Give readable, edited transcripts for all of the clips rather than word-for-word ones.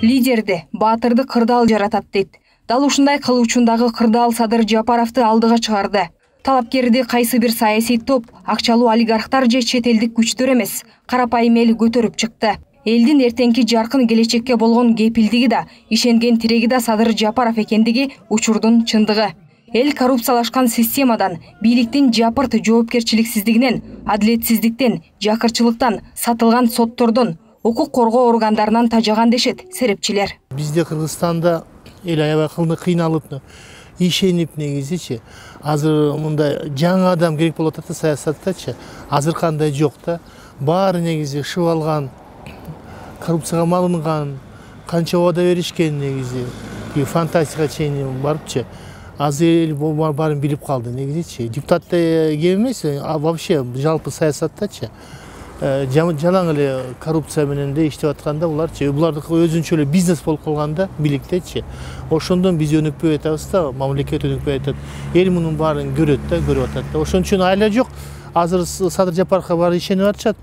Лидерди, баатырды кырдаал жаратат дейт. Дал ушундай кылуучундагы кырдаал Садыр Жапаровду алдыга чыгарды. Талапкерди кайсы бир саясий топ, акчалуу олигархтар же чет элдик күчтөр эмес, карапайым эл көтөрүп чыкты. Элдин эртеңки жаркын келечекке болгон кепилдиги да, ишенген тиреги да Садыр Жапаров экендиги учурдун чындыгы. Эл коррупциялашкан системадан, бийликтин жапырт жоопкерчиликсиздигинен, адилетсиздиктен, жакырчылыктан, сатылган соттордон, укук коргоо органдарынан тажаган дешет серепчилер. Бизде Кыргызстанда эл аябай кыйналып, ишенип негизичи. Азыр мындай жаңы адам керек болуп атат саясаттачы. Азыр кандай жок да. Баары негизи шып алган, коррупцияга малынган, канча убада беришкен негизи. Фантастика чейин барыпчы. Азыр эл баарын билип калды негизичи. Депутатта эмес, вообще жалпы саясаттачы. Жалаң эле коррупция менен де иштеп атканда булардыкы өзүнчө эле бизнес болуп калганда бийликтечи. Ошондон биз өнүкпөй атабыз да, мамлекет өнүкпөй атат. Эл мунун баарын көрөт да, көрүп атат да. Ошон үчүн айла жок. Азыр Садыр Жапаровго баары ишенип атышат.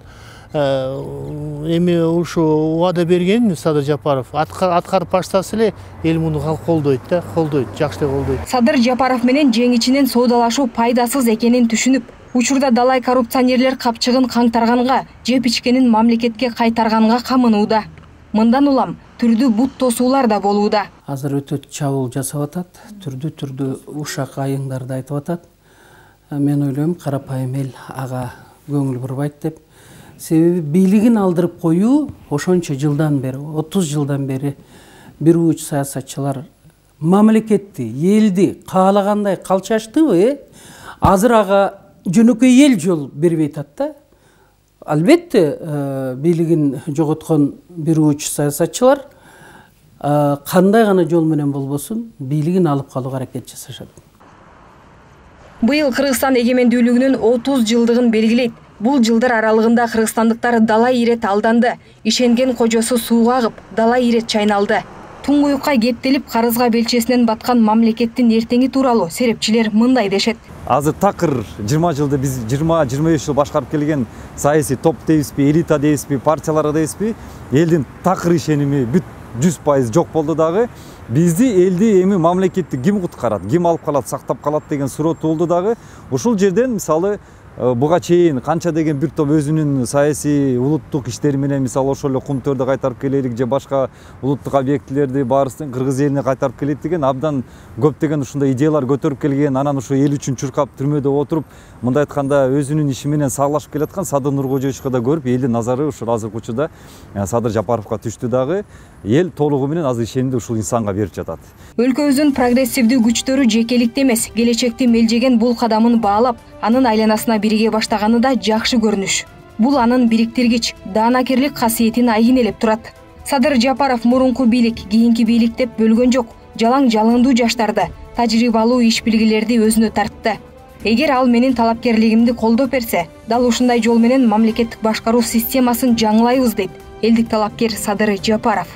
Эми ушу убада берген Садыр Жапаров аткарып баштаса эле эл муну колдойт да, колдойт, жакшы эле колдойт. Садыр Жапаров менен жеңичинен соодалашуу пайдасыз экенин түшүнүп, учурда далай коррупционерлер капчыгын каңтарганга, жеп ичкенин мамлекетке кайтарганга камынууда. Мындан улам түрдүү бут тосуулар да болууда. Азыр өтө чабуул жасап атат, түрдүү ушак айыңдарды айтып атат. Мен ойлойм, карапайым эл ага көңүл бурбайт деп. Себеби бийлигин алдырып коюу ошончо жылдан бери, 30 жылдан бери бир уч саясатчылар мамлекетти, элди каалагандай калчаштыбы? Азыр ага жөнөкөй эл жол бербей атат да. Албетте, бийлигин жоготкон бир уч саясатчылар кандай гана жол менен болбосун, бийлигин алып калууга аракет жасашат. Быйыл Кыргызстан эгемендүүлүгүнүн 30 жылдыгын белгилейт. Бул жылдар аралыгында кыргызстандыктар далай ирет алданды. Ишенген кожосу сууга агып, далай ирет чайналды. Туңгуюкка кептелип, карызга белчесинен баткан мамлекеттин эртеңи тууралуу серепчилер мындай дешет. Азыр такыр 20 жылда биз 20-25 жыл башкарып келген саясий топ дейбизби, элита дейбизби, партиялар дейбизби, элдин такыр ишеними бүт 100% жок болду дагы. Бизди элди эми мамлекетти ким куткарат, ким алып калат, сактап калат деген суроо туулду дагы. Ушул жерден мисалы буга чейин канча деген бир топ өзүнүн саясий улуттук иштери менен мисалы ошол эле Кумтөрдү кайтарып келелик же башка улуттук объектилерди баарысын Кыргыз элине кайтарып келет деген абдан көптөгөн ушундай идеялар көтөрүп келген, анан ушу эл үчүн чуркап түрмөдө отуруп, мындай айтканда өзүнүн иши менен саалашып келаткан Садыр Нуркожоевичти да көрүп, элдин назары ушул азыркы учурда Садыр Жапаровго түштү дагы. Эл толугу менен азыр ишенимди ушул инсанга берип жатат. Өлкөбүздүн прогрессивдүү күчтөрү жекеликте эмес, келечекти мелжеген бул кадамын баалап, анын айланасына бириге баштаганы да жакшы көрүнүш. Бул анын бириктиргич, даанакерлик касиетин айгинелеп турат. Садыр Жапаров мурунку бийлик, кийинки бийлик деп бөлгөн жок. Жалаң жалындуу жаштарды, тажрыйбалуу иш билгилерди өзүнө тартты. Эгер ал менин талапкерлигимди колдоп берсе, дал ушундай жол менен мамлекеттик башкаруу системасын жаңылайбыз дейт элдик талапкер Садыр Жапаров.